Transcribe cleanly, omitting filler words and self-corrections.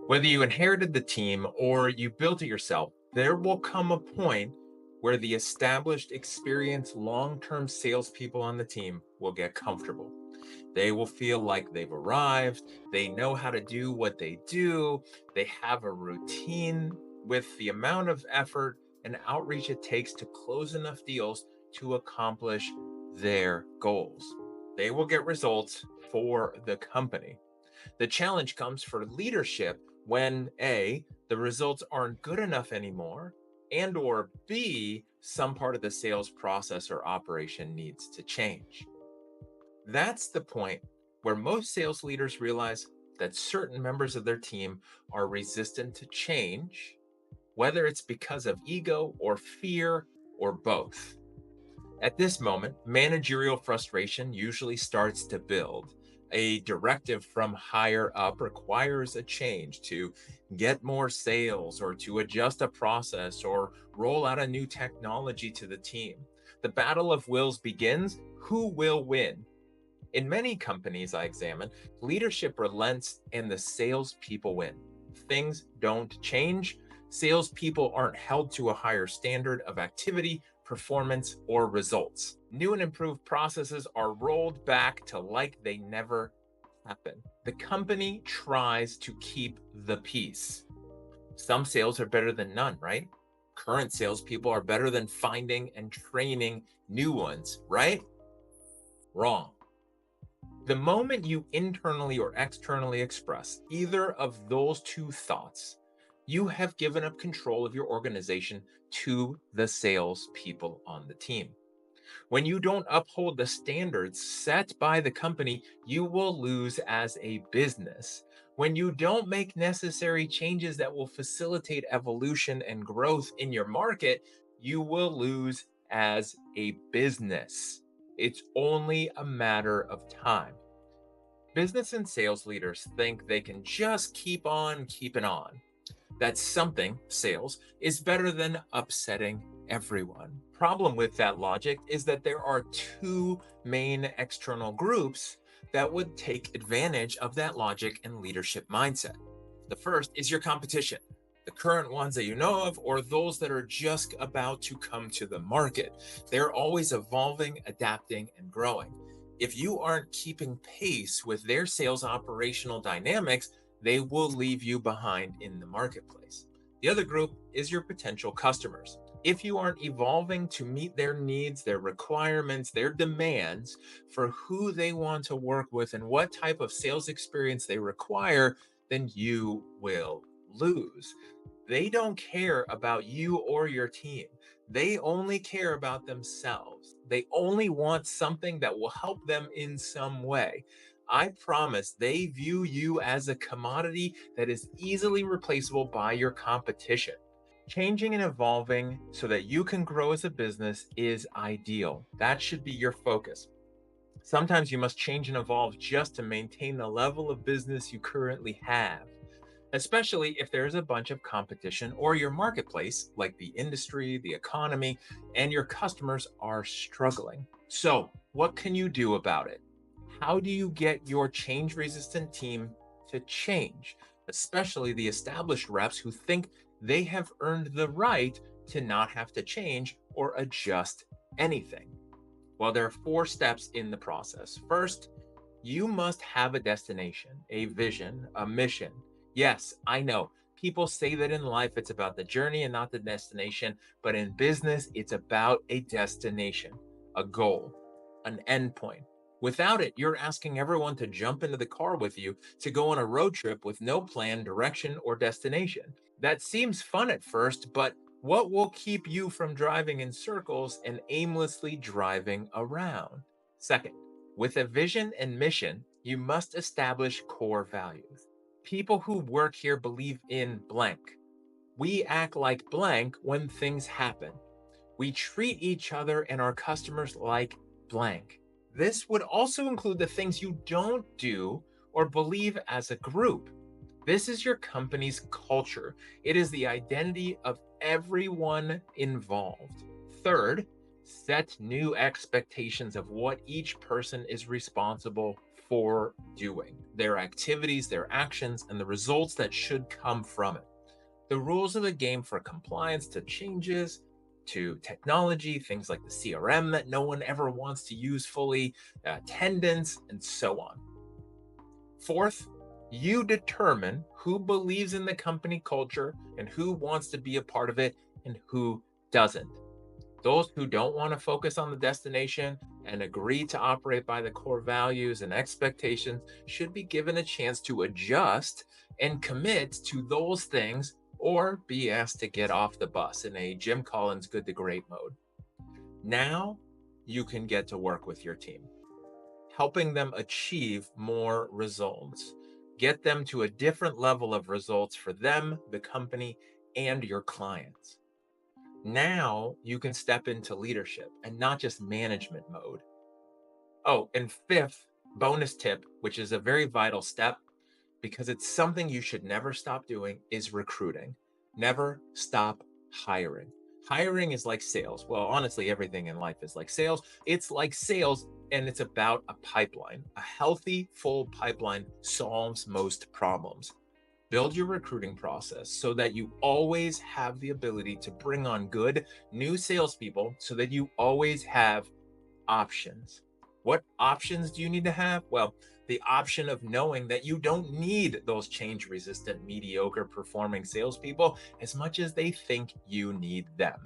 Whether you inherited the team or you built it yourself, there will come a point where the established, experienced, long term salespeople on the team will get comfortable. They will feel like they've arrived, they know how to do what they do, they have a routine with the amount of effort and outreach it takes to close enough deals to accomplish their goals. They will get results for the company. The challenge comes for leadership when A, the results aren't good enough anymore, and or B, some part of the sales process or operation needs to change. That's the point where most sales leaders realize that certain members of their team are resistant to change, whether it's because of ego or fear or both. At this moment, managerial frustration usually starts to build. A directive from higher up requires a change to get more sales or to adjust a process or roll out a new technology to the team. The battle of wills begins. Who will win? In many companies I examine, leadership relents and the salespeople win. Things don't change. Salespeople aren't held to a higher standard of activity, performance, or results. New and improved processes are rolled back to like they never happened. The company tries to keep the peace. Some sales are better than none, right? Current salespeople are better than finding and training new ones, right? Wrong. The moment you internally or externally express either of those two thoughts, you have given up control of your organization to the sales people on the team. When you don't uphold the standards set by the company, you will lose as a business. When you don't make necessary changes that will facilitate evolution and growth in your market, you will lose as a business. It's only a matter of time. Business and sales leaders think they can just keep on keeping on. That something, sales, is better than upsetting everyone. Problem with that logic is that there are two main external groups that would take advantage of that logic and leadership mindset. The first is your competition, the current ones that you know of, or those that are just about to come to the market. They're always evolving, adapting, and growing. If you aren't keeping pace with their sales operational dynamics, they will leave you behind in the marketplace. The other group is your potential customers. If you aren't evolving to meet their needs, their requirements, their demands for who they want to work with and what type of sales experience they require, then you will lose. They don't care about you or your team. They only care about themselves. They only want something that will help them in some way. I promise they view you as a commodity that is easily replaceable by your competition. Changing and evolving so that you can grow as a business is ideal. That should be your focus. Sometimes you must change and evolve just to maintain the level of business you currently have, especially if there's a bunch of competition or your marketplace, like the industry, the economy, and your customers are struggling. So, what can you do about it? How do you get your change resistant team to change, especially the established reps who think they have earned the right to not have to change or adjust anything? Well, there are four steps in the process. First, you must have a destination, a vision, a mission. Yes, I know. People say that in life it's about the journey and not the destination, but in business, it's about a destination, a goal, an endpoint. Without it, you're asking everyone to jump into the car with you to go on a road trip with no plan, direction, or destination. That seems fun at first, but what will keep you from driving in circles and aimlessly driving around? Second, with a vision and mission, you must establish core values. People who work here believe in blank. We act like blank when things happen. We treat each other and our customers like blank. This would also include the things you don't do or believe as a group. This is your company's culture. It is the identity of everyone involved. Third, set new expectations of what each person is responsible for doing, their activities, their actions, and the results that should come from it. The rules of the game for compliance to changes, to technology, things like the CRM that no one ever wants to use fully, attendance, and so on. Fourth, you determine who believes in the company culture and who wants to be a part of it and who doesn't. Those who don't want to focus on the destination and agree to operate by the core values and expectations should be given a chance to adjust and commit to those things or be asked to get off the bus in a Jim Collins good to great mode. Now you can get to work with your team, helping them achieve more results. Get them to a different level of results for them, the company, and your clients. Now you can step into leadership and not just management mode. Oh, and fifth, bonus tip, which is a very vital step because it's something you should never stop doing, is recruiting. Never stop hiring. Hiring is like sales. Well, honestly, everything in life is like sales. It's like sales, and it's about a pipeline. A healthy, full pipeline solves most problems. Build your recruiting process so that you always have the ability to bring on good new salespeople so that you always have options. What options do you need to have? Well, the option of knowing that you don't need those change resistant, mediocre performing salespeople as much as they think you need them.